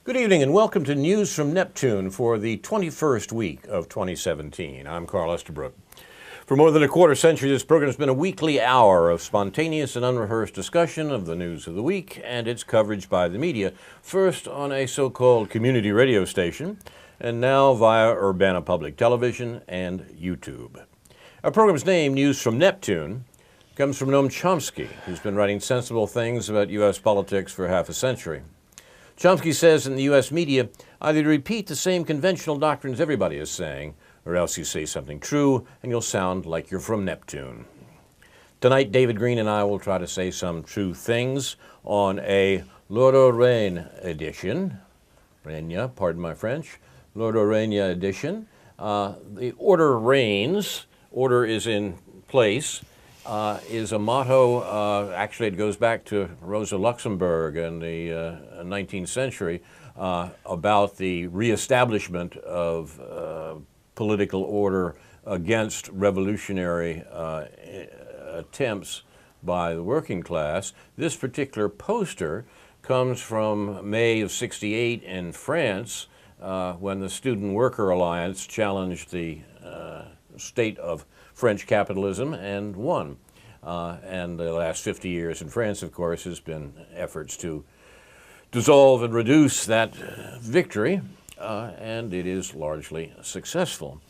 Good evening and welcome to News from Neptune for the 21st week of 2017. I'm Carl Estabrook. For more than a quarter century, this program has been a weekly hour of spontaneous and unrehearsed discussion of the news of the week and its coverage by the media, first on a so-called community radio station, and now via Urbana Public Television and YouTube. Our program's name, News from Neptune, comes from Noam Chomsky, who's been writing sensible things about U.S. politics for half a century. Chomsky says in the U.S. media, either you repeat the same conventional doctrines everybody is saying, or else you say something true and you'll sound like you're from Neptune. Tonight, David Green and I will try to say some true things on a L'Ordo Reign edition. Regna, pardon my French. L'Ordo Regna edition. The order reigns, order is in place, is a motto, actually it goes back to Rosa Luxemburg in the 19th century, about the reestablishment of political order against revolutionary attempts by the working class. This particular poster comes from May of '68 in France, when the Student Worker Alliance challenged the state of French capitalism and won. And the last 50 years in France, of course, has been efforts to dissolve and reduce that victory, and it is largely successful.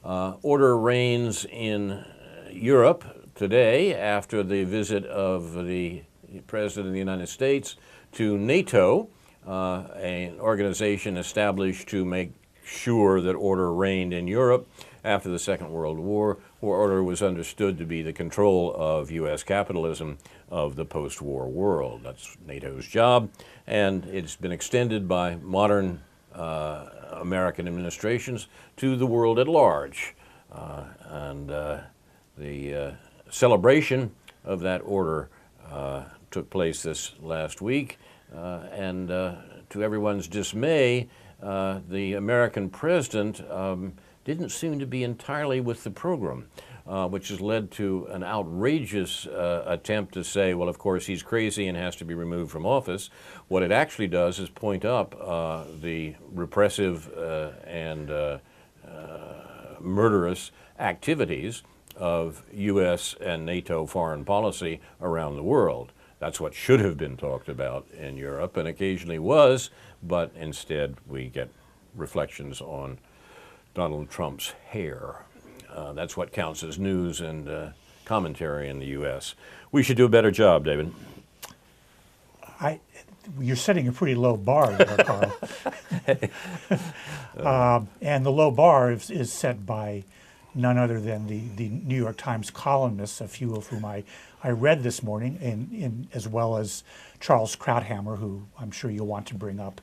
Order reigns in Europe today after the visit of the President of the United States to NATO, an organization established to make sure that order reigned in Europe after the Second World War, where order was understood to be the control of U.S. capitalism of the post-war world. That's NATO's job, and it's been extended by modern American administrations to the world at large. The celebration of that order took place this last week, and to everyone's dismay, the American president didn't seem to be entirely with the program, which has led to an outrageous attempt to say, well, of course, he's crazy and has to be removed from office. What it actually does is point up the repressive and murderous activities of U.S. and NATO foreign policy around the world. That's what should have been talked about in Europe and occasionally was, but instead we get reflections on Donald Trump's hair. That's what counts as news and commentary in the U.S. We should do a better job, David. You're setting a pretty low bar there, Carl. And the low bar is set by none other than the New York Times columnists, a few of whom I read this morning, as well as Charles Krauthammer, who I'm sure you'll want to bring up.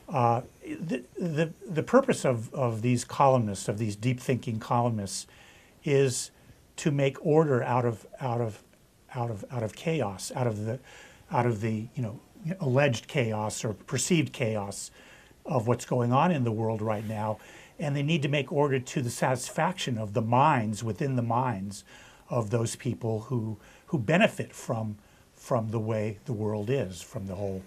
The purpose of these columnists, of these deep-thinking columnists, is to make order out of chaos, out of the alleged chaos or perceived chaos of what's going on in the world right now, and they need to make order to the satisfaction of the minds within the minds of those people who benefit from the way the world is, from the whole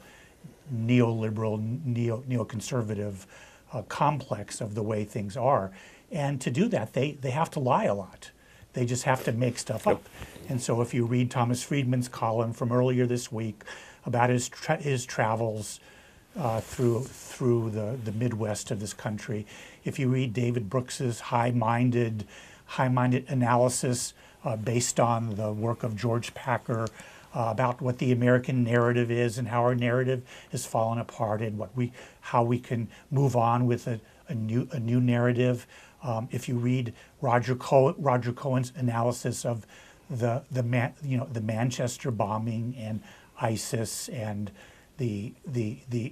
neoliberal, neoconservative complex of the way things are. And to do that, they have to lie a lot. They just have to make stuff up. And so if you read Thomas Friedman's column from earlier this week about his travels through the Midwest of this country, if you read David Brooks's high-minded analysis based on the work of George Packer, about what the American narrative is and how our narrative has fallen apart and how we can move on with a new narrative. If you read Roger Cohen's analysis of the Manchester bombing and ISIS and the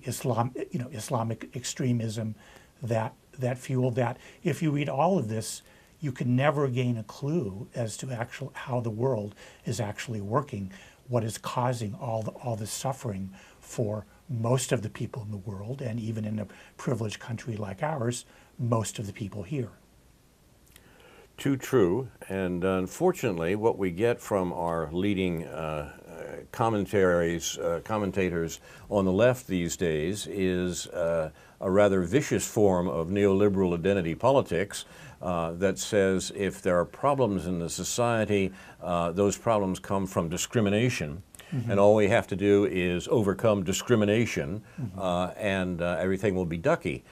Islamic extremism that fueled that, if you read all of this, you can never gain a clue as to how the world is actually working, what is causing all this suffering for most of the people in the world, and even in a privileged country like ours, most of the people here. Too true, and unfortunately what we get from our leading commentators on the left these days is a rather vicious form of neoliberal identity politics that says if there are problems in the society, those problems come from discrimination. And all we have to do is overcome discrimination, and everything will be ducky.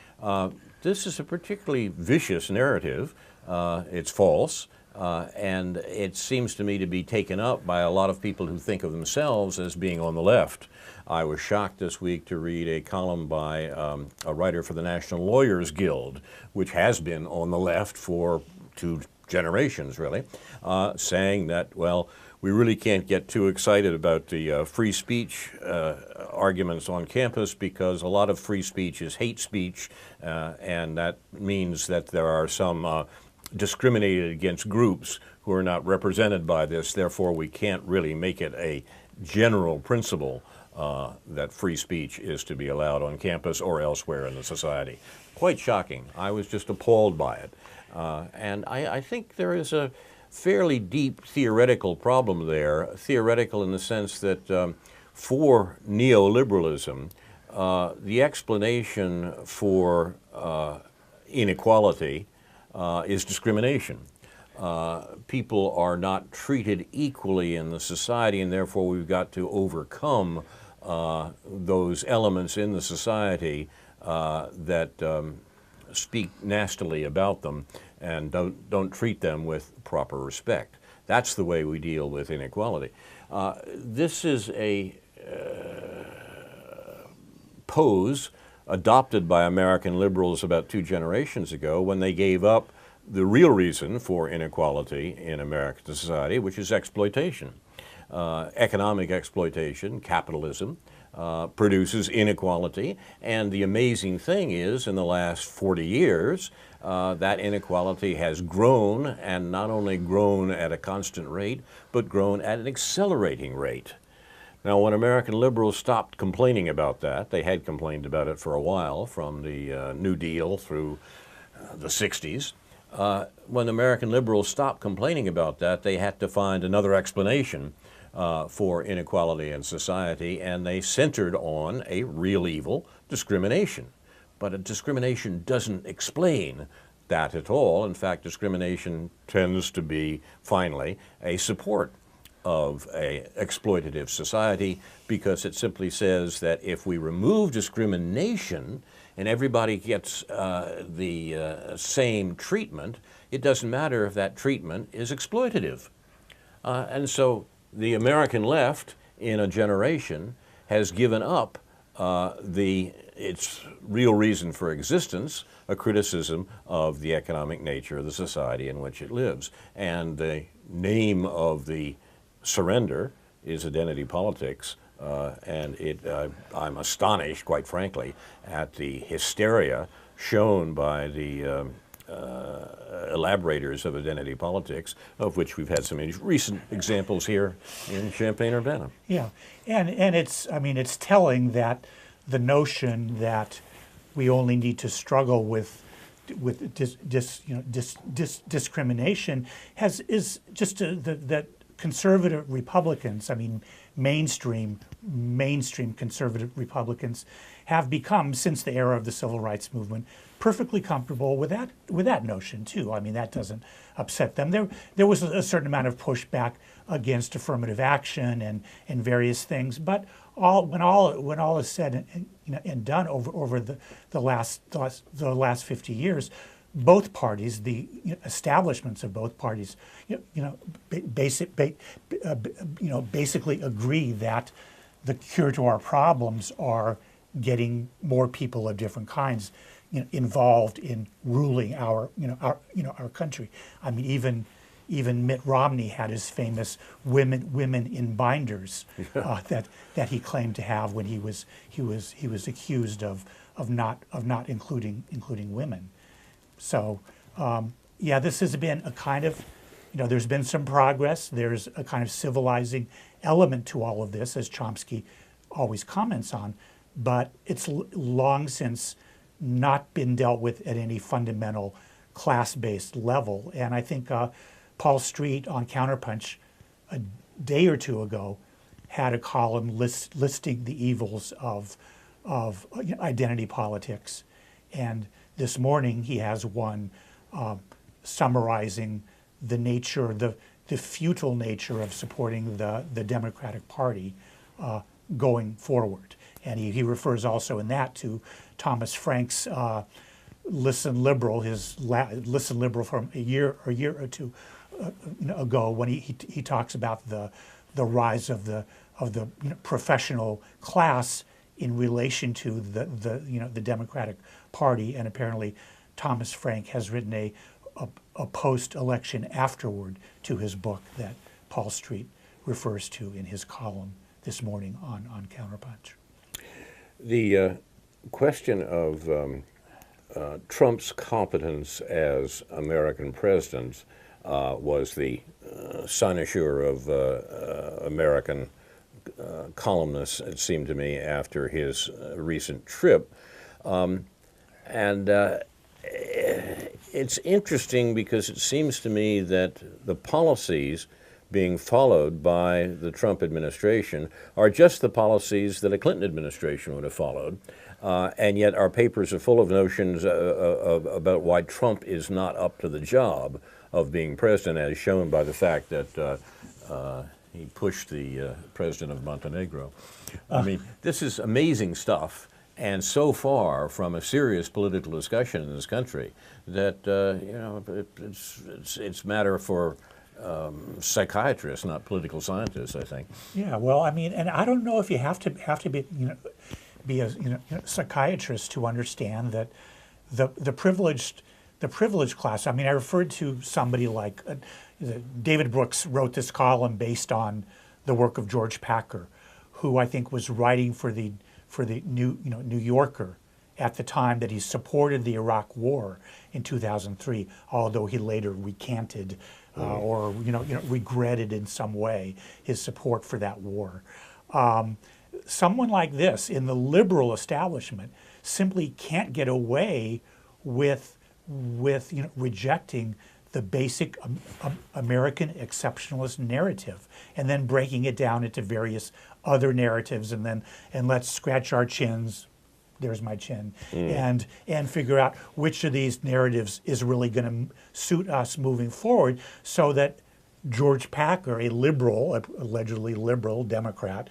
This is a particularly vicious narrative. It's false. And it seems to me to be taken up by a lot of people who think of themselves as being on the left. I was shocked this week to read a column by a writer for the National Lawyers Guild, which has been on the left for 2 generations, really, saying that, well, we really can't get too excited about the free speech arguments on campus because a lot of free speech is hate speech, and that means that there are some discriminated against groups who are not represented by this. Therefore, we can't really make it a general principle that free speech is to be allowed on campus or elsewhere in the society. Quite shocking. I was just appalled by it. And I think there is a fairly deep theoretical problem there, theoretical in the sense that for neoliberalism, the explanation for inequality is discrimination. People are not treated equally in the society, and therefore we've got to overcome those elements in the society that speak nastily about them and don't treat them with proper respect. That's the way we deal with inequality. This is a pose adopted by American liberals about 2 generations ago when they gave up the real reason for inequality in American society, which is exploitation. Economic exploitation, capitalism, produces inequality, and the amazing thing is in the last 40 years that inequality has grown, and not only grown at a constant rate, but grown at an accelerating rate. Now, when American liberals stopped complaining about that, they had complained about it for a while, from the New Deal through the 60s. When American liberals stopped complaining about that, they had to find another explanation for inequality in society, and they centered on a real evil, discrimination. But a discrimination doesn't explain that at all. In fact, discrimination tends to be, finally, a support of an exploitative society, because it simply says that if we remove discrimination and everybody gets the same treatment, it doesn't matter if that treatment is exploitative. And so the American left in a generation has given up its real reason for existence, a criticism of the economic nature of the society in which it lives. And the name of the surrender is identity politics, and I'm astonished, quite frankly, at the hysteria shown by the elaborators of identity politics, of which we've had some recent examples here in Champaign-Urbana. Yeah, and it's telling that the notion that we only need to struggle with discrimination is just that conservative Republicans, mainstream conservative Republicans, have become, since the era of the Civil Rights Movement, perfectly comfortable with that notion too. That doesn't upset them. There was a certain amount of pushback against affirmative action and various things, but when all is said and done over the last 50 years, both parties, the establishments of both parties, basically agree that the cure to our problems are getting more people of different kinds involved in ruling our country. Even Mitt Romney had his famous women in binders that he claimed to have when he was accused of not including women. So this has been a kind of, there's been some progress. There's a kind of civilizing element to all of this, as Chomsky always comments on, but it's long since not been dealt with at any fundamental class-based level. And I think Paul Street on Counterpunch a day or two ago had a column listing the evils of identity politics, and this morning he has one summarizing the nature, the futile nature of supporting the Democratic Party going forward. And he refers also in that to Thomas Frank's Listen Liberal, Listen Liberal from a year or two ago, when he talks about the rise of the professional class in relation to the Democratic Party. And apparently Thomas Frank has written a post-election afterword to his book that Paul Street refers to in his column this morning on Counterpunch. The question of Trump's competence as American president was the cynosure of American columnists, it seemed to me, after his recent trip. It's interesting because it seems to me that the policies being followed by the Trump administration are just the policies that a Clinton administration would have followed. And yet our papers are full of notions about why Trump is not up to the job of being president, as shown by the fact that he pushed the president of Montenegro. I mean, this is amazing stuff, and so far from a serious political discussion in this country that it's matter for psychiatrists, not political scientists, I think. Yeah, well, I mean, and I don't know if you have to be a psychiatrist to understand that the privileged class. I mean, I referred to somebody like David Brooks wrote this column based on the work of George Packer, who I think was writing for the New Yorker at the time that he supported the Iraq War in 2003, although he later recanted or regretted in some way his support for that war. Someone like this in the liberal establishment simply can't get away with rejecting the basic American exceptionalist narrative and then breaking it down into various other narratives and let's scratch our chins. There's my chin, and figure out which of these narratives is really going to suit us moving forward, so that George Packer, a liberal, allegedly liberal Democrat,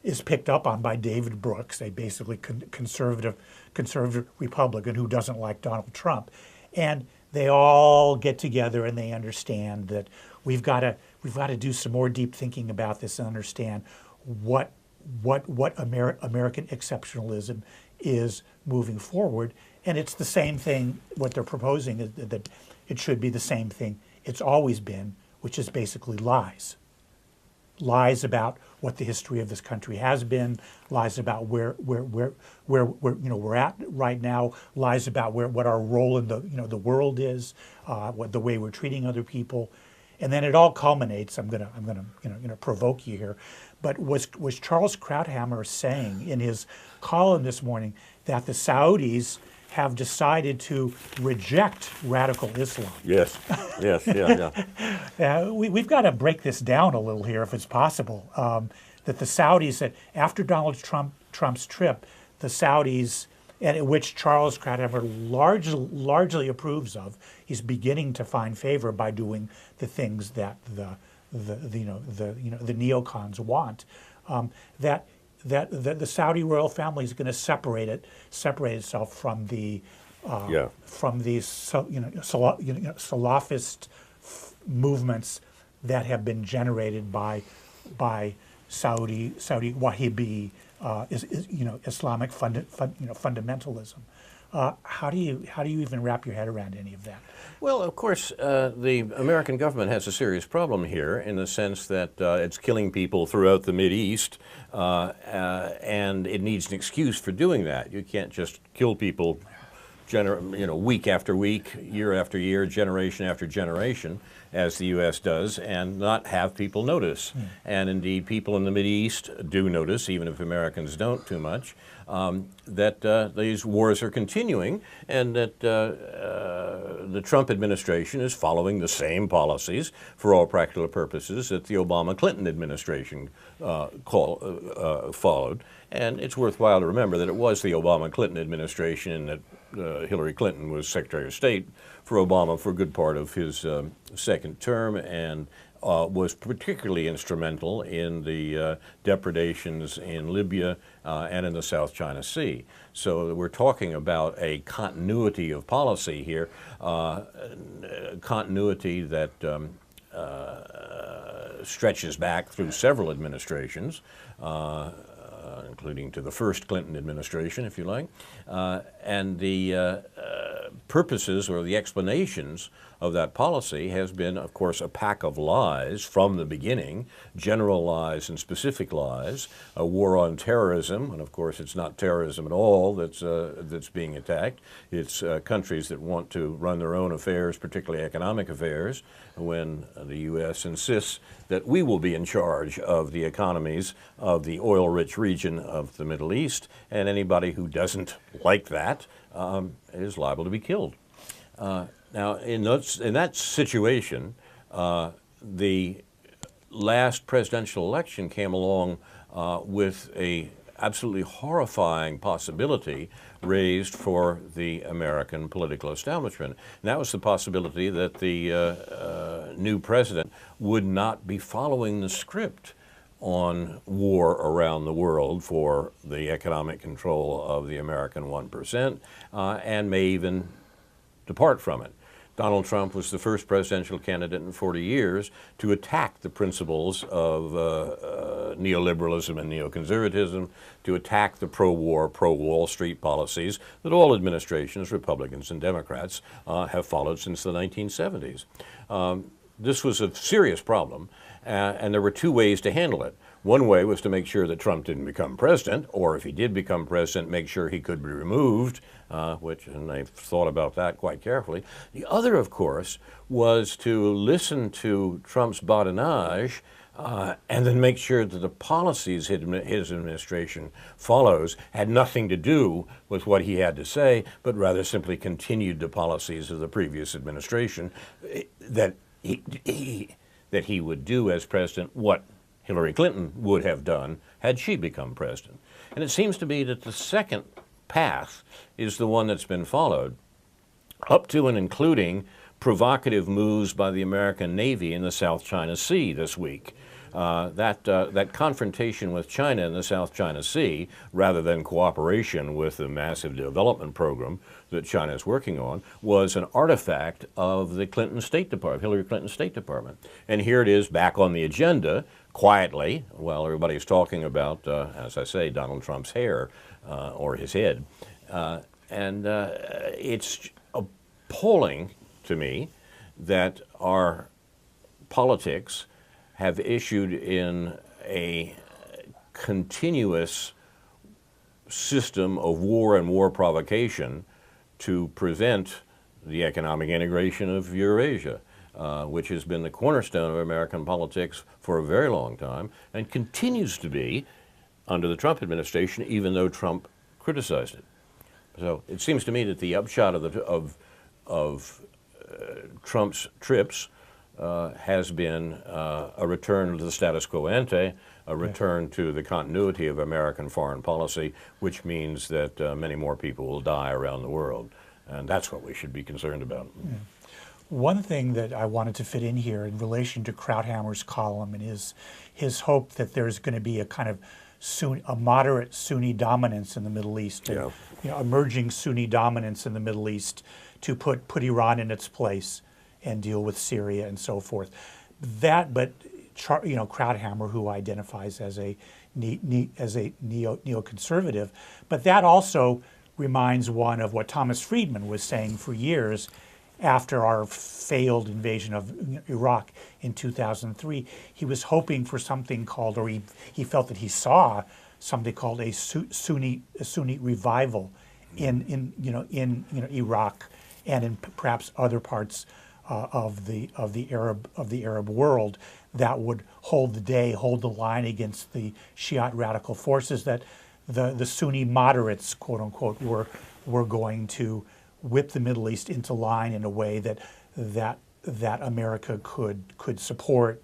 is picked up on by David Brooks, a basically conservative Republican who doesn't like Donald Trump, and they all get together and they understand that we've got to do some more deep thinking about this and understand what American exceptionalism is moving forward. And it's the same thing. What they're proposing is that it should be the same thing it's always been, which is basically lies. Lies about what the history of this country has been, lies about where we're at right now, lies about what our role in the world is, what the way we're treating other people, and then it all culminates. I'm gonna provoke you here, but was Charles Krauthammer saying in his column this morning that the Saudis have decided to reject radical Islam? Yes, yeah. We've got to break this down a little here, if it's possible. That the Saudis, that after Donald Trump's trip, the Saudis, and which Charles Krauthammer largely approves of, he's beginning to find favor by doing the things that the neocons want. That the Saudi royal family is going to separate itself from the Salafist movements that have been generated by Saudi Wahhabi Islamic fundamentalism. How do you even wrap your head around any of that? Well, of course, the American government has a serious problem here in the sense that it's killing people throughout the Mideast, and it needs an excuse for doing that. You can't just kill people, week after week, year after year, generation after generation, as the U.S. does, and not have people notice. And indeed, people in the Mideast do notice, even if Americans don't too much, that these wars are continuing, and that the Trump administration is following the same policies for all practical purposes that the Obama-Clinton administration followed. And it's worthwhile to remember that it was the Obama-Clinton administration that Hillary Clinton was Secretary of State for Obama for a good part of his second term, and was particularly instrumental in the depredations in Libya and in the South China Sea. So we're talking about a continuity of policy here, continuity that stretches back through several administrations, including to the first Clinton administration, if you like, and the purposes or the explanations of that policy has been, of course, a pack of lies from the beginning, general lies and specific lies, a war on terrorism, and of course it's not terrorism at all that's being attacked. It's countries that want to run their own affairs, particularly economic affairs, when the U.S. insists that we will be in charge of the economies of the oil-rich region of the Middle East, and anybody who doesn't like that is liable to be killed. Now, in that situation, the last presidential election came along with a absolutely horrifying possibility raised for the American political establishment. And that was the possibility that the new president would not be following the script on war around the world for the economic control of the American 1%, and may even depart from it. Donald Trump was the first presidential candidate in 40 years to attack the principles of neoliberalism and neoconservatism, to attack the pro-war, pro-Wall Street policies that all administrations, Republicans and Democrats, have followed since the 1970s. This was a serious problem, and there were two ways to handle it. One way was to make sure that Trump didn't become president, or if he did become president, make sure he could be removed, and they've thought about that quite carefully. The other, of course, was to listen to Trump's badinage and then make sure that the policies his administration follows had nothing to do with what he had to say, but rather simply continued the policies of the previous administration, that he would do as president what Hillary Clinton would have done had she become president. And it seems to be that the second path is the one that's been followed, up to and including provocative moves by the American Navy in the South China Sea this week. That confrontation with China in the South China Sea, rather than cooperation with the massive development program that China is working on, was an artifact of the Clinton State Department, Hillary Clinton State Department. And here it is back on the agenda, quietly, while everybody's talking about, as I say, Donald Trump's hair or his head. It's appalling to me that our politics have issued in a continuous system of war and war provocation to prevent the economic integration of Eurasia, which has been the cornerstone of American politics for a very long time and continues to be under the Trump administration, even though Trump criticized it. So it seems to me that the upshot of Trump's trips has been a return to the status quo ante, a return to the continuity of American foreign policy, which means that many more people will die around the world. And that's what we should be concerned about. Yeah. One thing that I wanted to fit in here in relation to Krauthammer's column and his hope that there's going to be a kind of a moderate Sunni dominance in the Middle East, and, emerging Sunni dominance in the Middle East to put Iran in its place and deal with Syria and so forth. But Krauthammer, who identifies as a neoconservative, but that also reminds one of what Thomas Friedman was saying for years after our failed invasion of Iraq in 2003. He was hoping for something called, or he felt that he saw something called a Sunni revival in Iraq and in perhaps other parts of the Arab world that would hold the day, hold the line against the Shiite radical forces that the Sunni moderates, quote unquote, were going to whip the Middle East into line in a way that America could support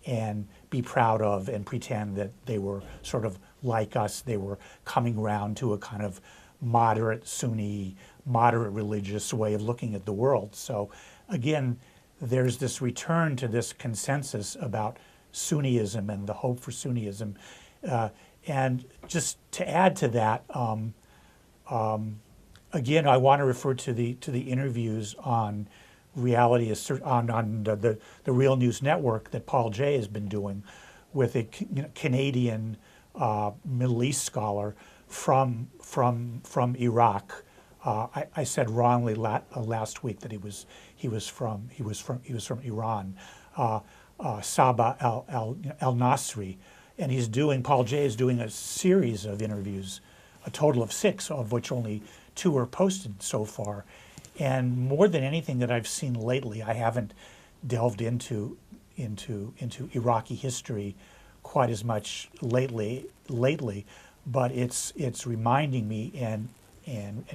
and be proud of and pretend that they were sort of like us. They were coming around to a kind of moderate Sunni, moderate religious way of looking at the world. So again, there's this return to this consensus about Sunniism and the hope for Sunniism. And just to add to that, again, I want to refer to the interviews on reality on the Real News Network that Paul Jay has been doing with a Canadian Middle East scholar from Iraq. I said wrongly last week that he was from Iran. Saba al Nasri, and Paul Jay is doing a series of interviews, a total of 6, of which only 2 are posted so far. And more than anything that I've seen lately, I haven't delved into Iraqi history quite as much lately, but it's reminding me and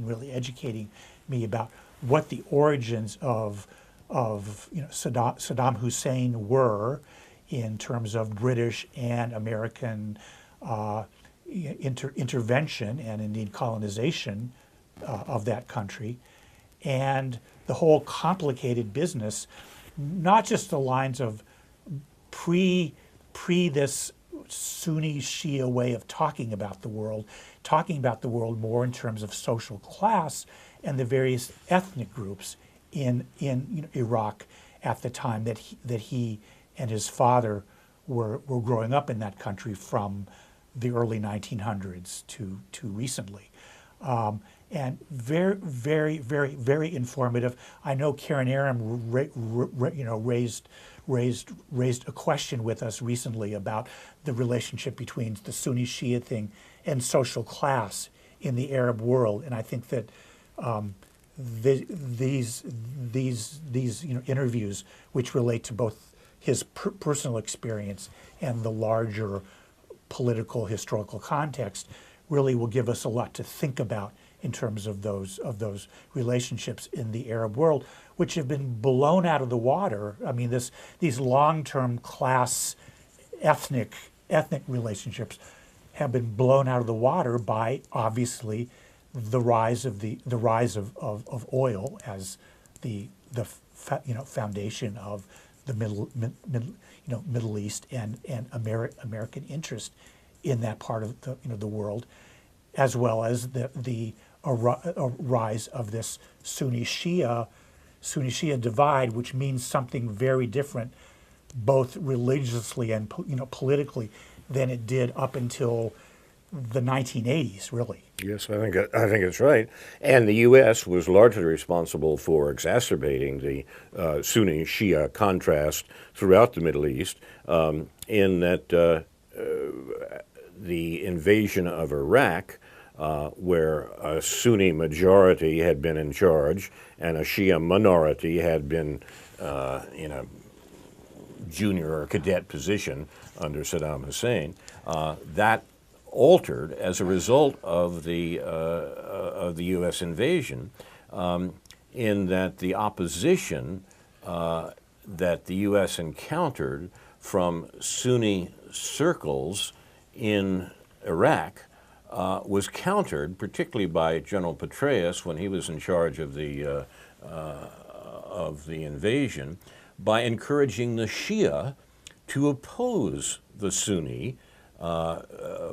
really educating me about what the origins of Saddam Hussein were in terms of British and American intervention and indeed colonization of that country, and the whole complicated business, not just the lines of pre this Sunni Shia way of talking about the world more in terms of social class and the various ethnic groups in Iraq at the time that he and his father were growing up in that country from the early 1900s to recently. And very, very, very, very informative. I know Karen Aram raised a question with us recently about the relationship between the Sunni Shia thing and social class in the Arab world, and I think that these interviews, which relate to both his personal experience and the larger political historical context, really will give us a lot to think about in terms of those relationships in the Arab world, which have been blown out of the water. I mean, these long-term class ethnic relationships have been blown out of the water by obviously the rise of oil as the foundation of the Middle East and American interest in that part of the world, as well as the rise of this Sunni Shia divide, which means something very different, both religiously and politically, than it did up until the 1980s, really. Yes, I think it's right. And the U.S. was largely responsible for exacerbating the Sunni Shia contrast throughout the Middle East, in that the invasion of Iraq, where a Sunni majority had been in charge and a Shia minority had been in a junior or cadet position under Saddam Hussein, that altered as a result of the U.S. invasion, in that the opposition that the U.S. encountered from Sunni circles in Iraq was countered, particularly by General Petraeus when he was in charge of the invasion, by encouraging the Shia to oppose the Sunni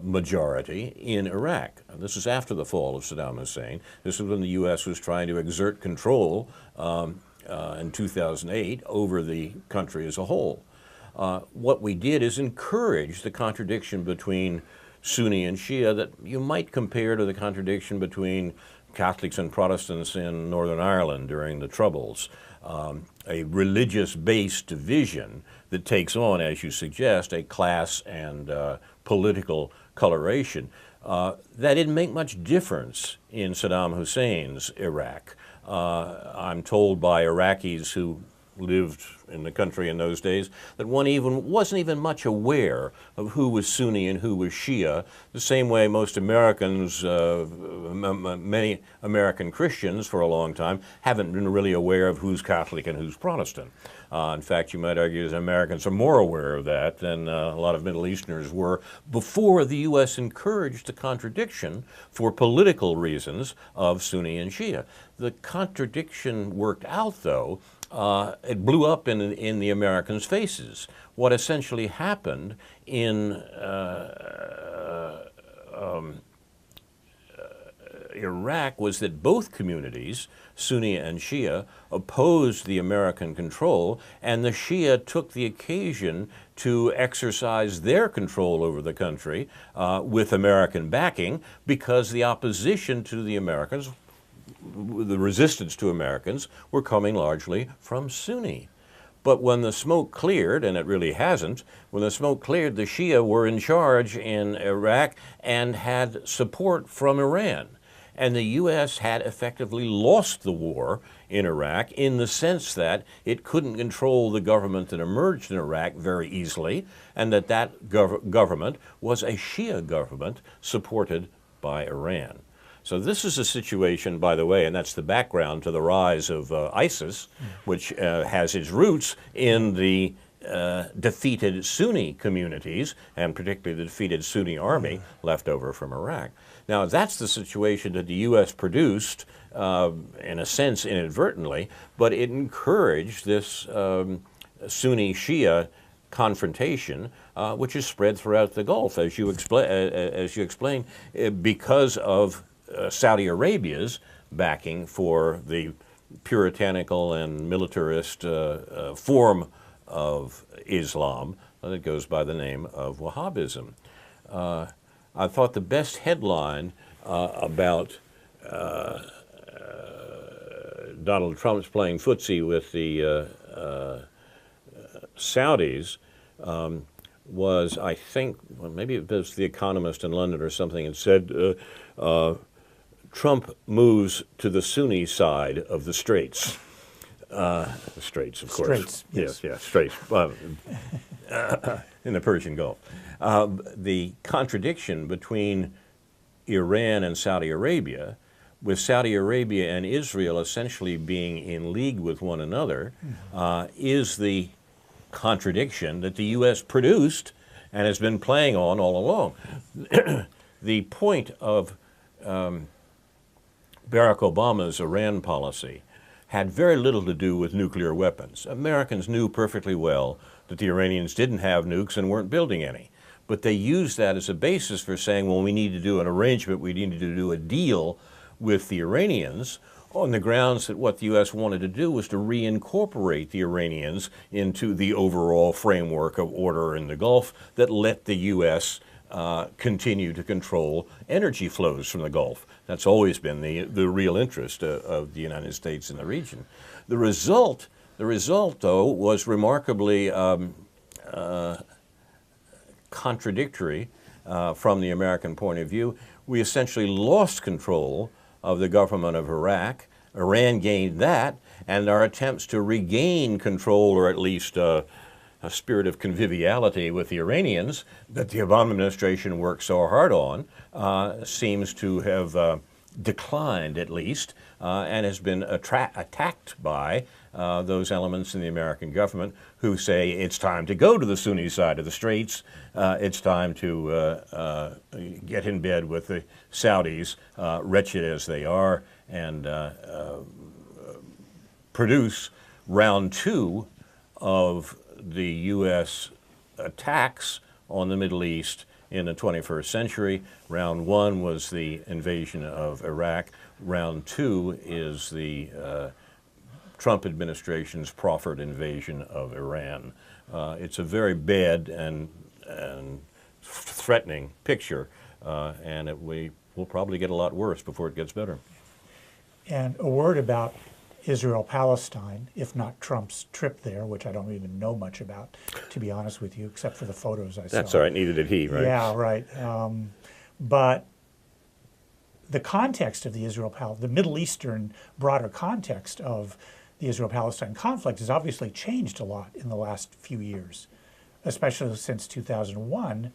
majority in Iraq. This is after the fall of Saddam Hussein. This is when the U.S. was trying to exert control in 2008 over the country as a whole. What we did is encourage the contradiction between Sunni and Shia that you might compare to the contradiction between Catholics and Protestants in Northern Ireland during the Troubles. A religious-based division that takes on, as you suggest, a class and political coloration. That didn't make much difference in Saddam Hussein's Iraq. I'm told by Iraqis who lived in the country in those days, that one wasn't even much aware of who was Sunni and who was Shia, the same way most Americans, many American Christians for a long time, haven't been really aware of who's Catholic and who's Protestant. In fact, you might argue that Americans are more aware of that than a lot of Middle Easterners were before the U.S. encouraged the contradiction for political reasons of Sunni and Shia. The contradiction worked out, though. It blew up in the Americans' faces. What essentially happened in Iraq was that both communities, Sunni and Shia, opposed the American control, and the Shia took the occasion to exercise their control over the country with American backing, because the opposition to the Americans, the resistance to Americans, were coming largely from Sunni. But when the smoke cleared, and it really hasn't, when the smoke cleared, the Shia were in charge in Iraq and had support from Iran. And the U.S. had effectively lost the war in Iraq in the sense that it couldn't control the government that emerged in Iraq very easily, and that government was a Shia government supported by Iran. So this is a situation, by the way, and that's the background to the rise of ISIS, which has its roots in the defeated Sunni communities, and particularly the defeated Sunni army left over from Iraq. Now, that's the situation that the U.S. produced, in a sense, inadvertently, but it encouraged this Sunni-Shia confrontation, which is spread throughout the Gulf, as you explained, because of Saudi Arabia's backing for the puritanical and militarist form of Islam that goes by the name of Wahhabism. I thought the best headline about Donald Trump's playing footsie with the Saudis was, I think, well, maybe it was The Economist in London or something, and said, Trump moves to the Sunni side of the Straits. The Straits, of course. Straits, yes. Yes, Straits. In the Persian Gulf. The contradiction between Iran and Saudi Arabia, with Saudi Arabia and Israel essentially being in league with one another, is the contradiction that the U.S. produced and has been playing on all along. The point of Barack Obama's Iran policy had very little to do with nuclear weapons. Americans knew perfectly well that the Iranians didn't have nukes and weren't building any. But they used that as a basis for saying, well, we need to do an arrangement, we need to do a deal with the Iranians, on the grounds that what the U.S. wanted to do was to reincorporate the Iranians into the overall framework of order in the Gulf that let the U.S. Continue to control energy flows from the Gulf. That's always been the real interest of the United States in the region. The result, though, was remarkably contradictory from the American point of view. We essentially lost control of the government of Iraq. Iran gained that, and our attempts to regain control, or at least a spirit of conviviality with the Iranians that the Obama administration worked so hard on, seems to have declined, at least, and has been attacked by those elements in the American government who say it's time to go to the Sunni side of the Straits, it's time to get in bed with the Saudis, wretched as they are, and produce round two of the U.S. attacks on the Middle East in the 21st century. Round one was the invasion of Iraq. Round two is the Trump administration's proffered invasion of Iran. It's a very bad and threatening picture, and we will probably get a lot worse before it gets better. And a word about Israel-Palestine, if not Trump's trip there, which I don't even know much about, to be honest with you, except for the photos I saw. That's all right, neither did he, right? Yeah, right. But the context of the Middle Eastern broader context of the the Israel-Palestine conflict has obviously changed a lot in the last few years, especially since 2001.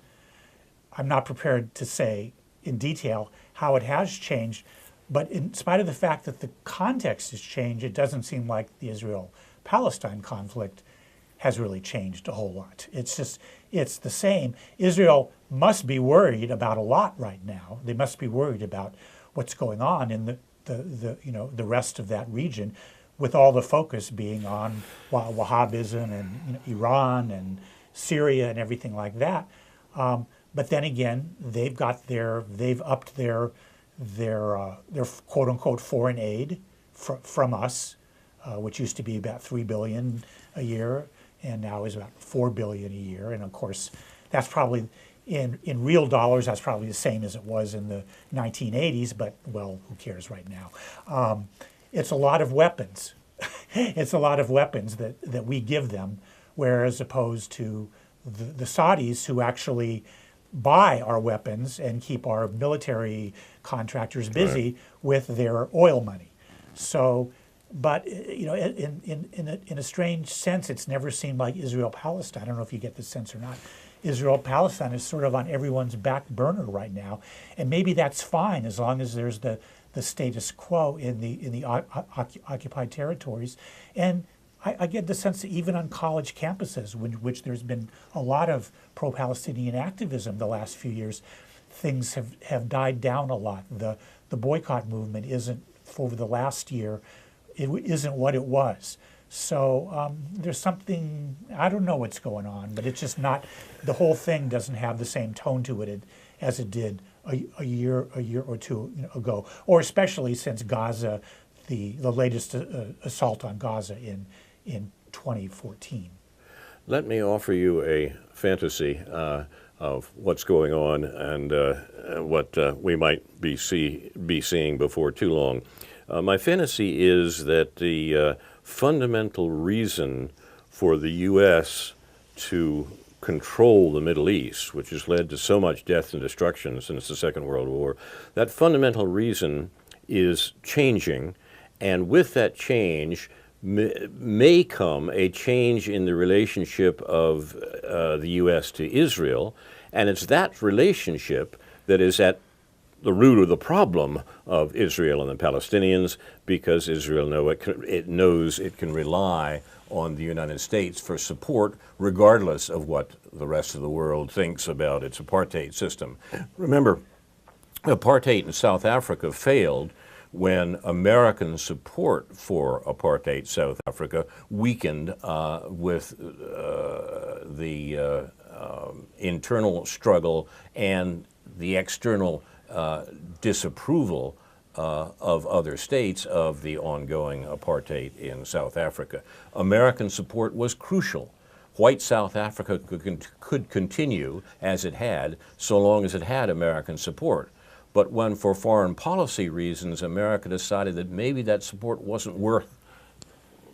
I'm not prepared to say in detail how it has changed, but in spite of the fact that the context has changed, it doesn't seem like the Israel-Palestine conflict has really changed a whole lot. It's the same. Israel must be worried about a lot right now. They must be worried about what's going on in the rest of that region, with all the focus being on Wahhabism and Iran and Syria and everything like that. But then again, they've upped their quote unquote foreign aid from us, which used to be about $3 billion a year, and now is about $4 billion a year. And of course, that's probably in real dollars, that's probably the same as it was in the 1980s. But well, who cares right now? It's a lot of weapons. It's a lot of weapons that we give them, whereas opposed to the Saudis, who actually buy our weapons and keep our military contractors busy with their oil money. So, but in a strange sense, it's never seemed like Israel-Palestine. I don't know if you get the sense or not. Israel-Palestine is sort of on everyone's back burner right now, and maybe that's fine as long as there's the status quo in the occupied territories. And I get the sense that even on college campuses, which there's been a lot of pro-Palestinian activism the last few years, things have died down a lot. The boycott movement isn't, over the last year, it isn't what it was. So there's something, I don't know what's going on, but it's just not, the whole thing doesn't have the same tone to it as it did a year or two ago, or especially since Gaza, the latest assault on Gaza in 2014. Let me offer you a fantasy of what's going on and what we might be seeing before too long. My fantasy is that the fundamental reason for the U.S. to control the Middle East, which has led to so much death and destruction since the Second World War, that fundamental reason is changing, and with that change may come a change in the relationship of the U.S. to Israel, and it's that relationship that is at the root of the problem of Israel and the Palestinians, because Israel knows it can rely on the United States for support, regardless of what the rest of the world thinks about its apartheid system. Remember, apartheid in South Africa failed when American support for apartheid South Africa weakened with the internal struggle and the external disapproval of other states of the ongoing apartheid in South Africa. American support was crucial. White South Africa could continue as it had so long as it had American support. But when, for foreign policy reasons, America decided that maybe that support wasn't worth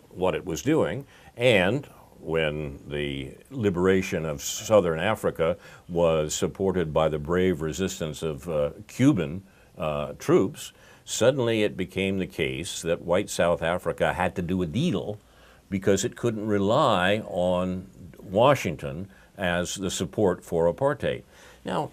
what it was doing, and when the liberation of southern Africa was supported by the brave resistance of Cuban troops, suddenly it became the case that white South Africa had to do a deal because it couldn't rely on Washington as the support for apartheid. Now,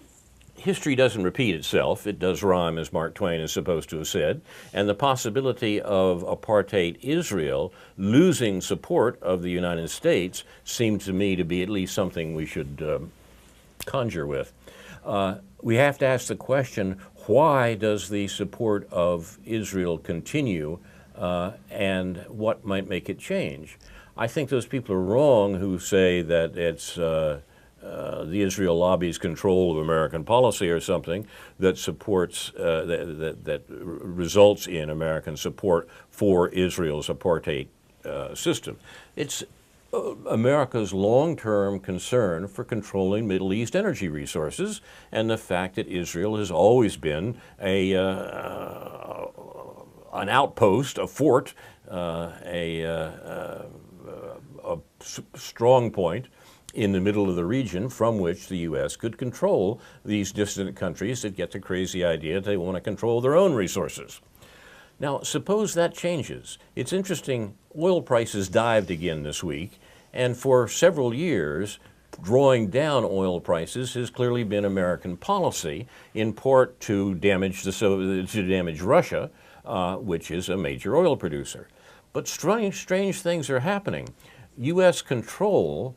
history doesn't repeat itself. It does rhyme, as Mark Twain is supposed to have said, and the possibility of apartheid Israel losing support of the United States seemed to me to be at least something we should conjure with. We have to ask the question, why does the support of Israel continue, and what might make it change? I think those people are wrong who say that it's the Israel lobby's control of American policy or something that supports, that results in American support for Israel's apartheid system. It's America's long-term concern for controlling Middle East energy resources, and the fact that Israel has always been an outpost, a fort, a strong point in the middle of the region from which the U.S. could control these distant countries that get the crazy idea they want to control their own resources. Now, suppose that changes. It's interesting, oil prices dived again this week, and for several years, drawing down oil prices has clearly been American policy, in part to damage Russia, which is a major oil producer. But strange things are happening. U.S. control,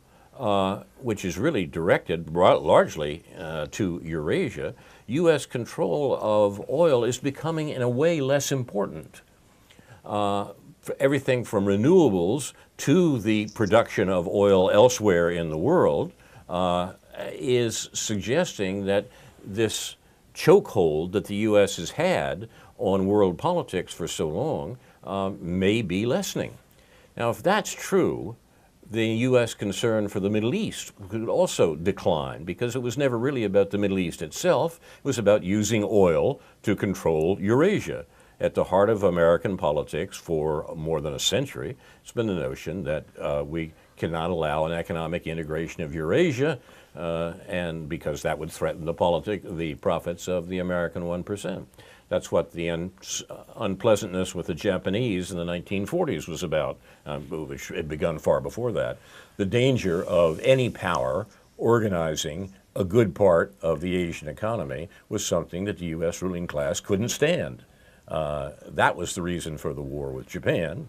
which is really directed largely to Eurasia, U.S. control of oil is becoming, in a way, less important. For everything from renewables to the production of oil elsewhere in the world is suggesting that this chokehold that the U.S. has had on world politics for so long may be lessening. Now, if that's true, the U.S. concern for the Middle East could also decline, because it was never really about the Middle East itself. It was about using oil to control Eurasia. At the heart of American politics for more than a century, it's been the notion that we cannot allow an economic integration of Eurasia, and because that would threaten the profits of the American 1%. That's what the unpleasantness with the Japanese in the 1940s was about. It had begun far before that. The danger of any power organizing a good part of the Asian economy was something that the U.S. ruling class couldn't stand. That was the reason for the war with Japan,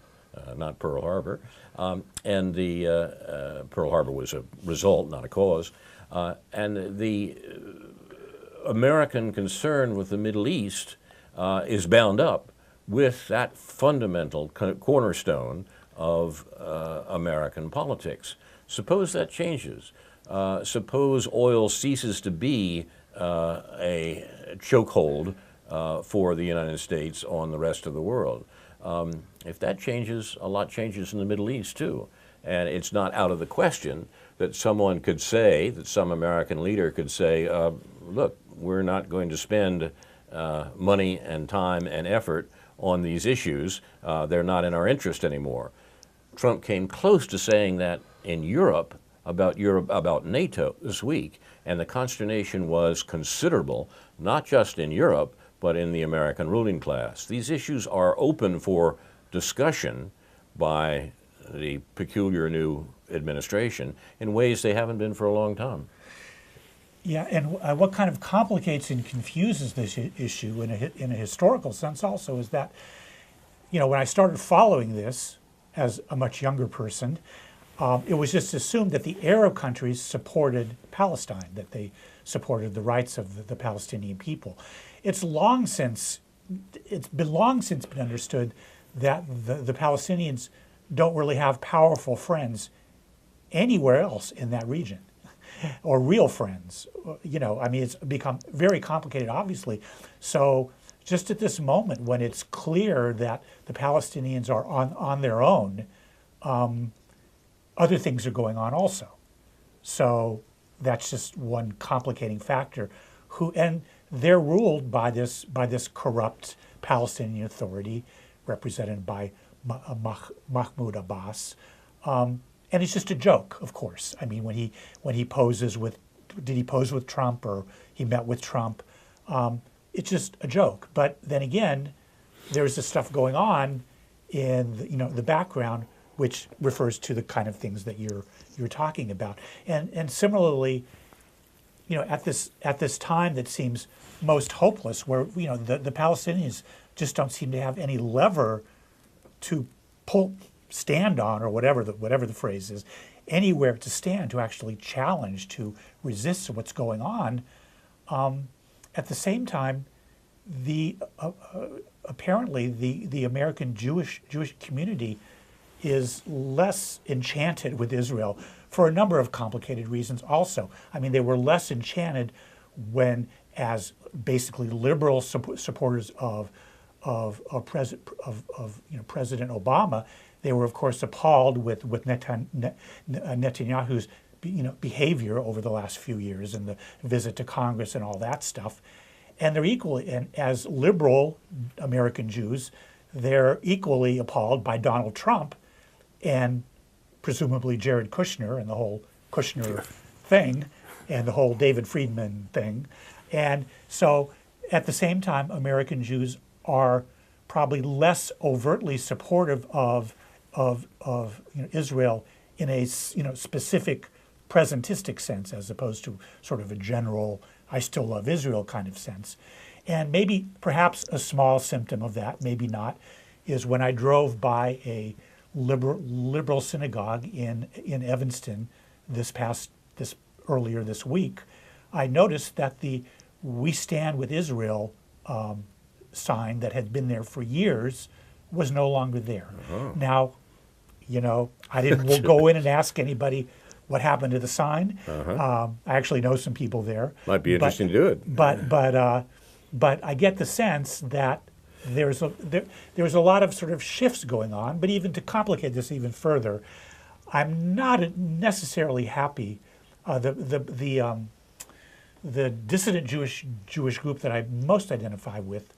not Pearl Harbor. And the Pearl Harbor was a result, not a cause. And the American concern with the Middle East is bound up with that fundamental cornerstone of American politics. Suppose that changes. Suppose oil ceases to be a chokehold for the United States on the rest of the world. If that changes, a lot changes in the Middle East too. And it's not out of the question that someone could say, that some American leader could say, look, we're not going to spend money and time and effort on these issues. They're not in our interest anymore. Trump came close to saying that in Europe, about NATO this week, and the consternation was considerable, not just in Europe, but in the American ruling class. These issues are open for discussion by the peculiar new administration in ways they haven't been for a long time. Yeah, and what kind of complicates and confuses this issue in a historical sense also is that, you know, when I started following this as a much younger person, it was just assumed that the Arab countries supported Palestine, that they supported the rights of the Palestinian people. It's been long since been understood that the Palestinians don't really have powerful friends anywhere else in that region, or real friends. You know, I mean, it's become very complicated, obviously. So just at this moment, when it's clear that the Palestinians are on their own, other things are going on also. So that's just one complicating factor. And they're ruled by this corrupt Palestinian Authority, represented by Mahmoud Abbas, and it's just a joke, of course. I mean, when he poses with, did he pose with Trump or he met with Trump? It's just a joke. But then again, there's this stuff going on in the background, which refers to the kind of things that you're talking about. And similarly, at this time that seems most hopeless, where the Palestinians just don't seem to have any lever to stand on, or whatever the phrase is, anywhere to stand to actually challenge, to resist what's going on. At the same time, apparently the American Jewish community is less enchanted with Israel for a number of complicated reasons also. I mean, they were less enchanted when, as basically liberal supporters of President Obama, they were of course appalled with Netanyahu's behavior over the last few years, and the visit to Congress and all that stuff. And they're equally, and as liberal American Jews, they're equally appalled by Donald Trump and presumably Jared Kushner and the whole Kushner thing and the whole David Friedman thing. And so at the same time, American Jews are probably less overtly supportive of Israel in a specific presentistic sense, as opposed to sort of a general "I still love Israel" kind of sense. And maybe perhaps a small symptom of that, maybe not, is when I drove by a liberal synagogue in Evanston earlier this week. I noticed that the "We Stand with Israel" sign that had been there for years was no longer there. Now, I didn't go in and ask anybody what happened to the sign. I actually know some people there. Might be interesting to do it. But I get the sense that there's a lot of sort of shifts going on. But even to complicate this even further, I'm not necessarily happy. The dissident Jewish group that I most identify with,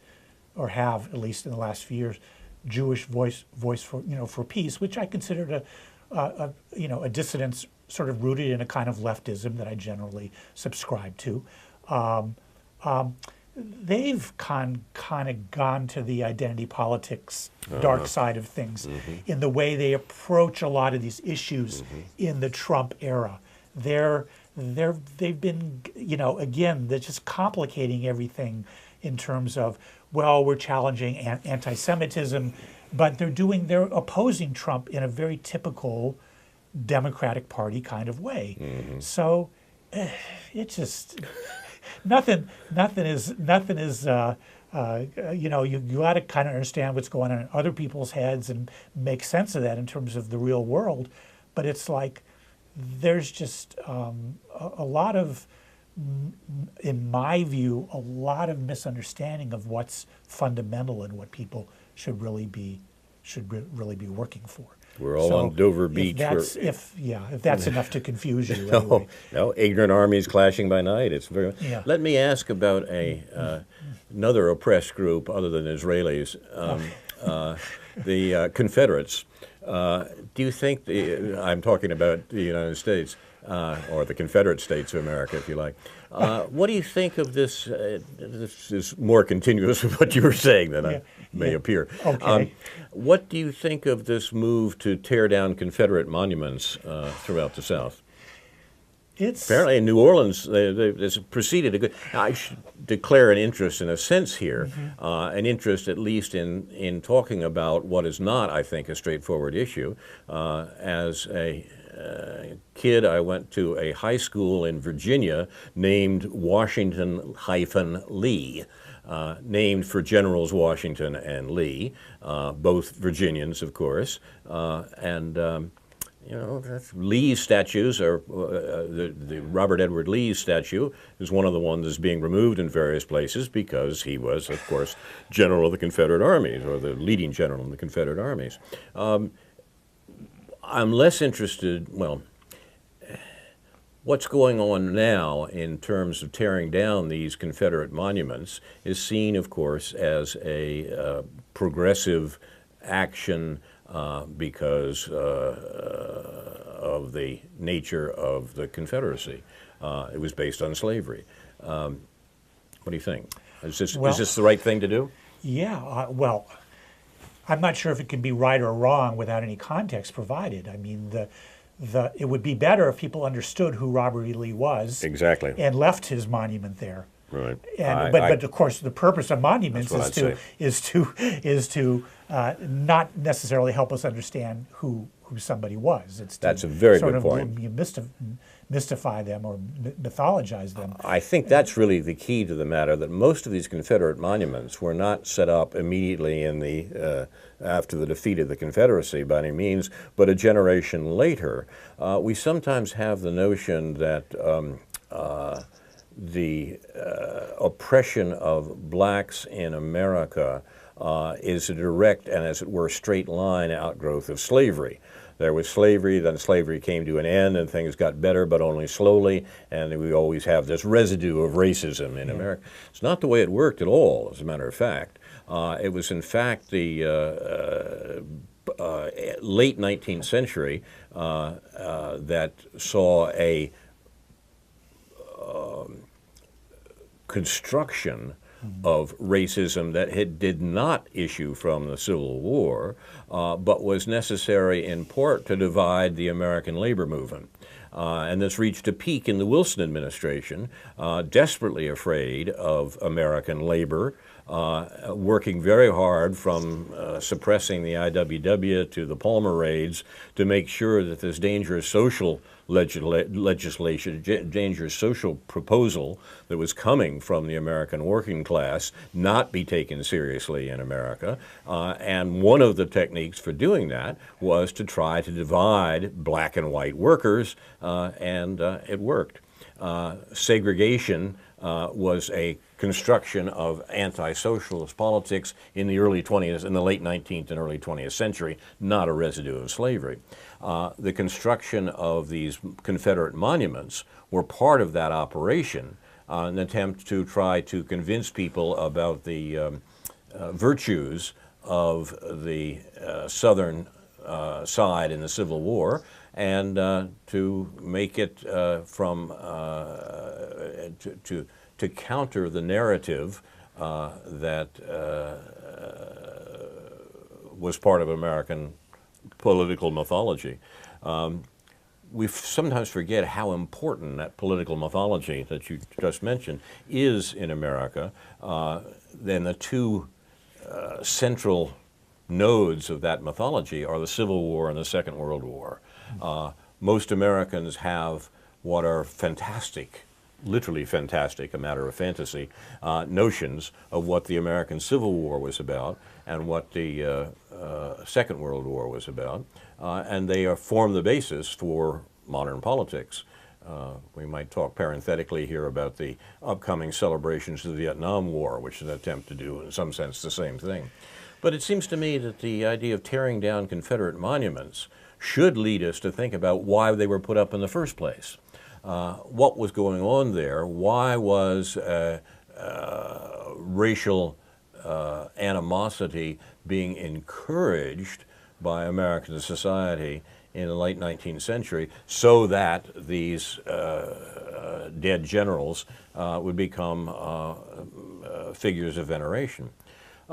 or have at least in the last few years, Jewish Voice for Peace, which I considered a dissidence sort of rooted in a kind of leftism that I generally subscribe to. They've kind of gone to the identity politics dark side of things in the way they approach a lot of these issues in the Trump era. They've been, again, they're just complicating everything in terms of, well, we're challenging anti-Semitism, but they're opposing Trump in a very typical Democratic Party kind of way. So it's just nothing is you got to kind of understand what's going on in other people's heads and make sense of that in terms of the real world. But it's like there's just a lot of, in my view, a lot of misunderstanding of what's fundamental and what people should really be working for. We're all on Dover Beach. If that's enough to confuse you. No, no, ignorant armies clashing by night. It's very. Yeah. Let me ask about another oppressed group other than Israelis, the Confederates. Do you think I'm talking about the United States or the Confederate States of America, if you like? What do you think of this? This is more continuous with what you were saying than I may appear. Okay. What do you think of this move to tear down Confederate monuments throughout the South? Apparently in New Orleans, there's proceeded I should declare an interest in a sense here, an interest at least in talking about what is not, I think, a straightforward issue. As a kid, I went to a high school in Virginia named Washington-Lee, named for Generals Washington and Lee, both Virginians, of course, that's Lee's statues are the Robert Edward Lee's statue is one of the ones that's being removed in various places because he was, of course, general of the Confederate armies or the leading general in the Confederate armies. I'm less interested. Well, what's going on now in terms of tearing down these Confederate monuments is seen, of course, as a progressive action. Because of the nature of the Confederacy. It was based on slavery. What do you think? Is this the right thing to do? Yeah, well, I'm not sure if it can be right or wrong without any context provided. I mean, it would be better if people understood who Robert E. Lee was. Exactly. And left his monument there. Right. But of course, the purpose of monuments is to not necessarily help us understand who somebody was. It's to that's a very sort good of point. Mystify them or mythologize them. I think that's really the key to the matter. That most of these Confederate monuments were not set up immediately in the after the defeat of the Confederacy by any means, but a generation later. We sometimes have the notion that. The oppression of blacks in America is a direct and, as it were, straight line outgrowth of slavery. There was slavery, then slavery came to an end and things got better, but only slowly, and we always have this residue of racism in America. It's not the way it worked at all, as a matter of fact. It was, in fact, the late 19th century that saw a construction of racism that did not issue from the Civil War, but was necessary in part to divide the American labor movement. And this reached a peak in the Wilson administration, desperately afraid of American labor, working very hard from suppressing the IWW to the Palmer raids to make sure that this dangerous social legislation, dangerous social proposal that was coming from the American working class not be taken seriously in America. And one of the techniques for doing that was to try to divide black and white workers, and it worked. Segregation was a construction of anti-socialist politics in the early 20th, in the late 19th and early 20th century, not a residue of slavery. The construction of these Confederate monuments were part of that operation, an attempt to try to convince people about the virtues of the Southern side in the Civil War, and to make it to counter the narrative that was part of American political mythology. We sometimes forget how important that political mythology that you just mentioned is in America. Then the two central nodes of that mythology are the Civil War and the Second World War. Most Americans have what are fantastic, literally fantastic, a matter of fantasy, notions of what the American Civil War was about and what the Second World War was about, and they form the basis for modern politics. We might talk parenthetically here about the upcoming celebrations of the Vietnam War, which is an attempt to do, in some sense, the same thing. But it seems to me that the idea of tearing down Confederate monuments should lead us to think about why they were put up in the first place. What was going on there? Why was racial animosity being encouraged by American society in the late 19th century so that these dead generals would become figures of veneration?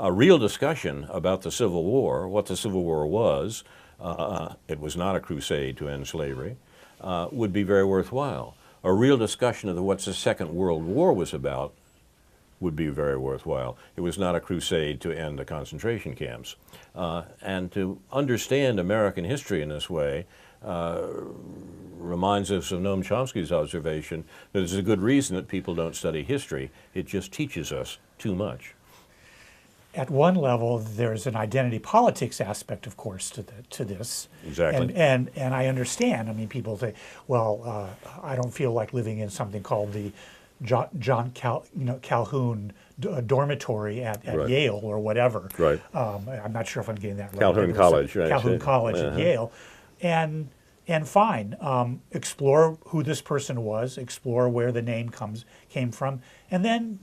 A real discussion about the Civil War, what the Civil War was, it was not a crusade to end slavery, would be very worthwhile. A real discussion of what the Second World War was about would be very worthwhile. It was not a crusade to end the concentration camps. And to understand American history in this way reminds us of Noam Chomsky's observation that there's a good reason that people don't study history. It just teaches us too much. At one level, there's an identity politics aspect, of course, to this. Exactly. And I understand. I mean, people say, well, I don't feel like living in something called the Calhoun dormitory at right. Yale or whatever. Right. I'm not sure if I'm getting that right. Calhoun College, right. Calhoun College at Yale. And fine, explore who this person was, explore where the name came from, and then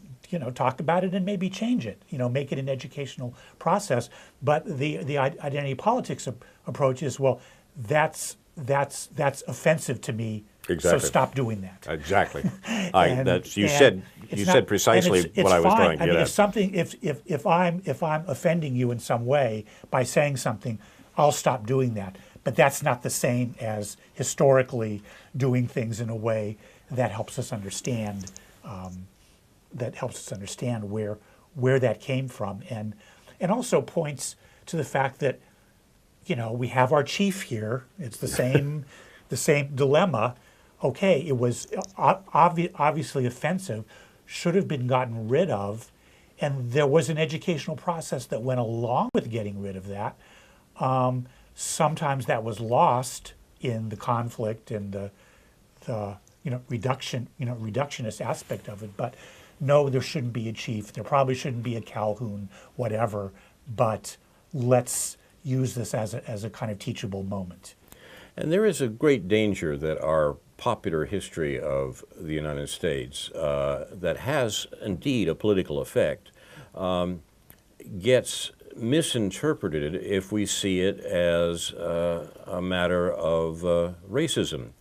talk about it and maybe change it, make it an educational process. But the identity politics approach is, well, that's offensive to me. Exactly. So stop doing that. Exactly. You said precisely what I was trying to get at. If I'm offending you in some way by saying something, I'll stop doing that. But that's not the same as historically doing things in a way that helps us understand. Where that came from, and also points to the fact that we have our chief here. It's the same the same dilemma. Okay, it was obviously offensive, should have been gotten rid of, and there was an educational process that went along with getting rid of that. Sometimes that was lost in the conflict and the reductionist aspect of it, but. No, there shouldn't be a chief. There probably shouldn't be a Calhoun, whatever. But let's use this as a kind of teachable moment. And there is a great danger that our popular history of the United States, that has indeed a political effect, gets misinterpreted if we see it as a matter of racism.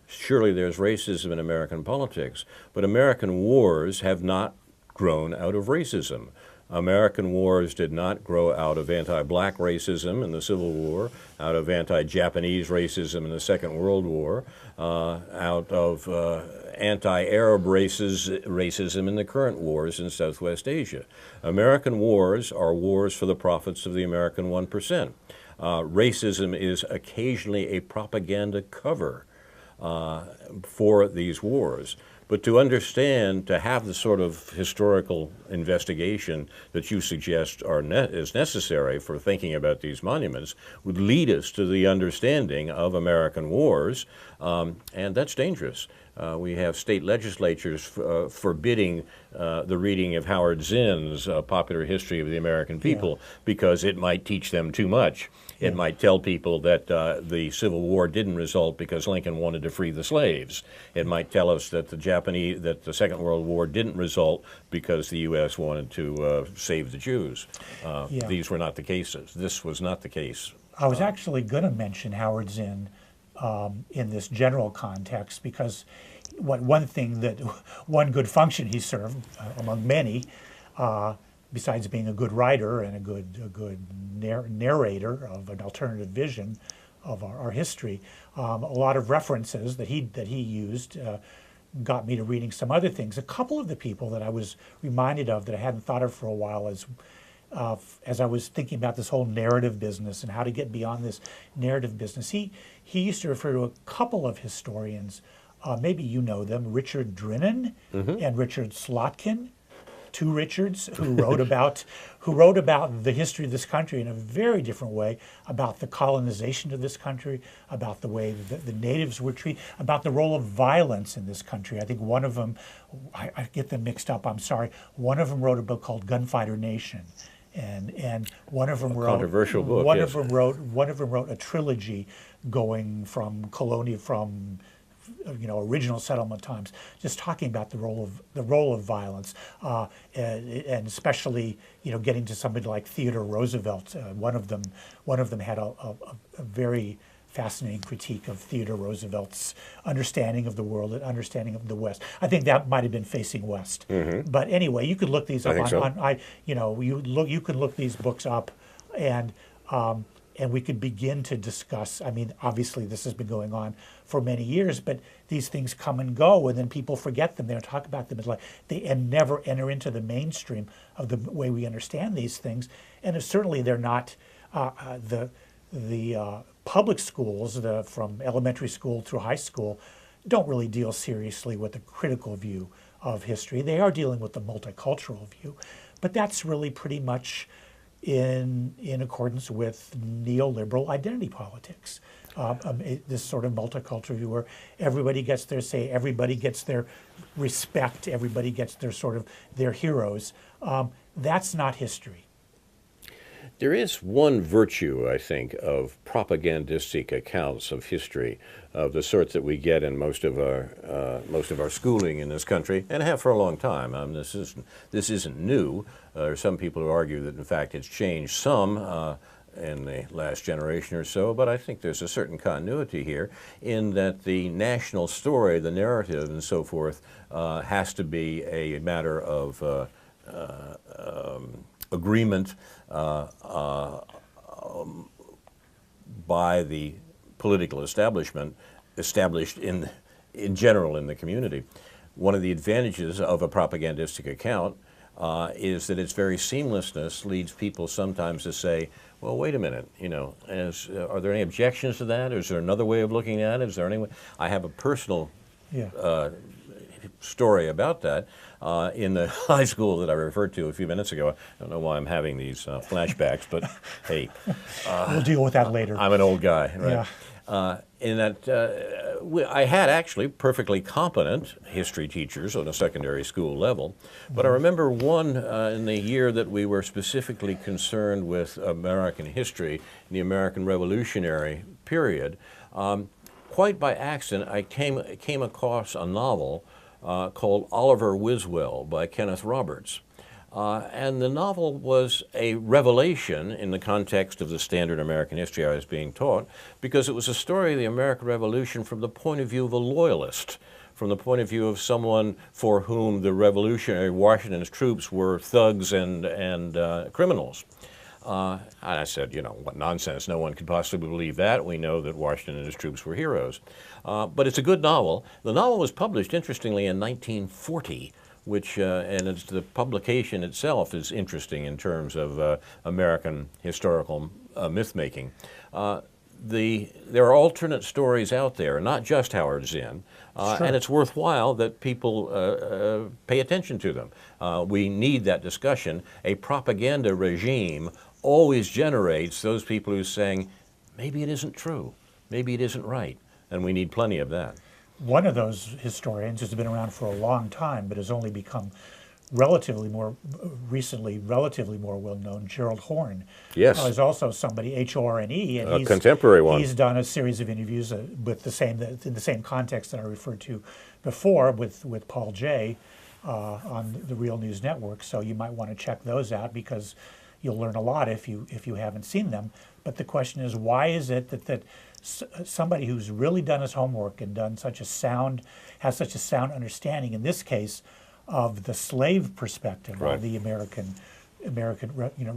Surely there's racism in American politics, but American wars have not grown out of racism. American wars did not grow out of anti-black racism in the Civil War, out of anti-Japanese racism in the Second World War, out of anti-Arab racism in the current wars in Southwest Asia. American wars are wars for the profits of the American 1%. Racism is occasionally a propaganda cover for these wars. But to understand, to have the sort of historical investigation that you suggest is necessary for thinking about these monuments would lead us to the understanding of American wars, and that's dangerous. We have state legislatures forbidding the reading of Howard Zinn's Popular History of the American People because it might teach them too much. It might tell people that the Civil War didn't result because Lincoln wanted to free the slaves. It might tell us that the Second World War didn't result because the U.S. wanted to save the Jews. These were not the cases. This was not the case. I was actually going to mention Howard Zinn in this general context because one good function he served among many, besides being a good writer and a good narrator of an alternative vision of our history, a lot of references that he used got me to reading some other things. A couple of the people that I was reminded of that I hadn't thought of for a while as I was thinking about this whole narrative business and how to get beyond this narrative business, he used to refer to a couple of historians, maybe you know them, Richard Drinan and Richard Slotkin, two Richards who wrote about the history of this country in a very different way, about the colonization of this country, about the way the natives were treated, about the role of violence in this country. I think one of them, I get them mixed up, I'm sorry, one of them wrote a book called Gunfighter Nation. And one of them wrote controversial book. One of them wrote a trilogy going from original settlement times, just talking about the role of violence, and especially getting to somebody like Theodore Roosevelt. One of them had a very fascinating critique of Theodore Roosevelt's understanding of the world and understanding of the West. I think that might have been Facing West. But anyway, you could look these up you can look these books up, and we could begin to discuss. I mean, obviously this has been going on for many years, but these things come and go, and then people forget them. They don't talk about them as and never enter into the mainstream of the way we understand these things. And certainly they're not the public schools, from elementary school through high school, don't really deal seriously with a critical view of history. They are dealing with the multicultural view, but that's really pretty much in accordance with neoliberal identity politics. This sort of multicultural view where everybody gets their say, everybody gets their respect, everybody gets their heroes. That's not history. There is one virtue, I think, of propagandistic accounts of history, of the sort that we get in most of our schooling in this country, and have for a long time. This isn't new. There are some people who argue that, in fact, it's changed some in the last generation or so, but I think there's a certain continuity here in that the national story, the narrative, and so forth, has to be a matter of agreement by the political establishment established in general in the community. One of the advantages of a propagandistic account is that its very seamlessness leads people sometimes to say, well, wait a minute, are there any objections to that? Is there another way of looking at it? Is there any way? I have a personal story about that. In the high school that I referred to a few minutes ago. I don't know why I'm having these flashbacks, but hey. We'll deal with that later. I'm an old guy, right? Yeah. In that I had actually perfectly competent history teachers on a secondary school level, but I remember one in the year that we were specifically concerned with American history in the American Revolutionary period. Quite by accident, I came across a novel called Oliver Wiswell by Kenneth Roberts. And the novel was a revelation in the context of the standard American history I was being taught, because it was a story of the American Revolution from the point of view of a loyalist, from the point of view of someone for whom the revolutionary Washington's troops were thugs and criminals. And I said, you know, what nonsense. No one could possibly believe that. We know that Washington and his troops were heroes. But it's a good novel. The novel was published, interestingly, in 1940, which, and the publication itself is interesting in terms of American historical myth-making. There are alternate stories out there, not just Howard Zinn, Sure. and it's worthwhile that people pay attention to them. We need that discussion. A propaganda regime always generates those people who are saying, maybe it isn't true, maybe it isn't right, and we need plenty of that. One of those historians has been around for a long time, but has only become relatively more well known. Gerald Horne, Yes. is also somebody, Horne, and A contemporary one. He's done a series of interviews with in the same context that I referred to before with Paul Jay on the Real News Network. So you might want to check those out because you'll learn a lot if you haven't seen them. But the question is, why is it that somebody who's really done his homework and has such a sound understanding, in this case, of the slave perspective Right. of the American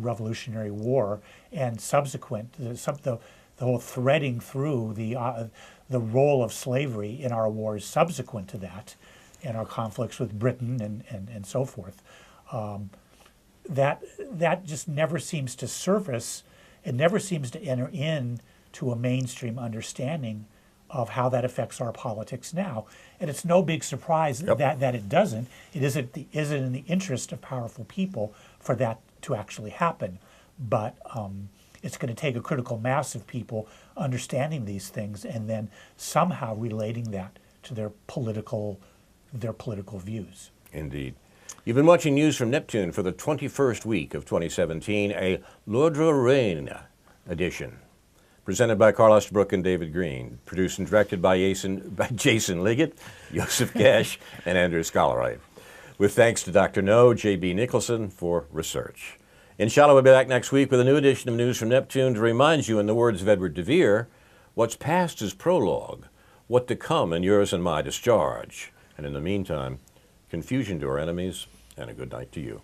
Revolutionary War and subsequent the whole threading through the role of slavery in our wars subsequent to that, and our conflicts with Britain and so forth. That just never seems to surface. It never seems to enter into a mainstream understanding of how that affects our politics now. And it's no big surprise that it doesn't. It isn't in the interest of powerful people for that to actually happen. But it's going to take a critical mass of people understanding these things and then somehow relating that to their political views. Indeed. You've been watching news from Neptune for the 21st week of 2017, a L'Ordre Reine edition. Presented by Carl Estabrook and David Green. Produced and directed by Jason Liggett, Joseph Gash, and Andrew Scholarite. With thanks to Dr. No, J.B. Nicholson for research. Inshallah, we'll be back next week with a new edition of News from Neptune to remind you, in the words of Edward de Vere, what's past is prologue, what to come in yours and my discharge. And in the meantime, confusion to our enemies, and a good night to you.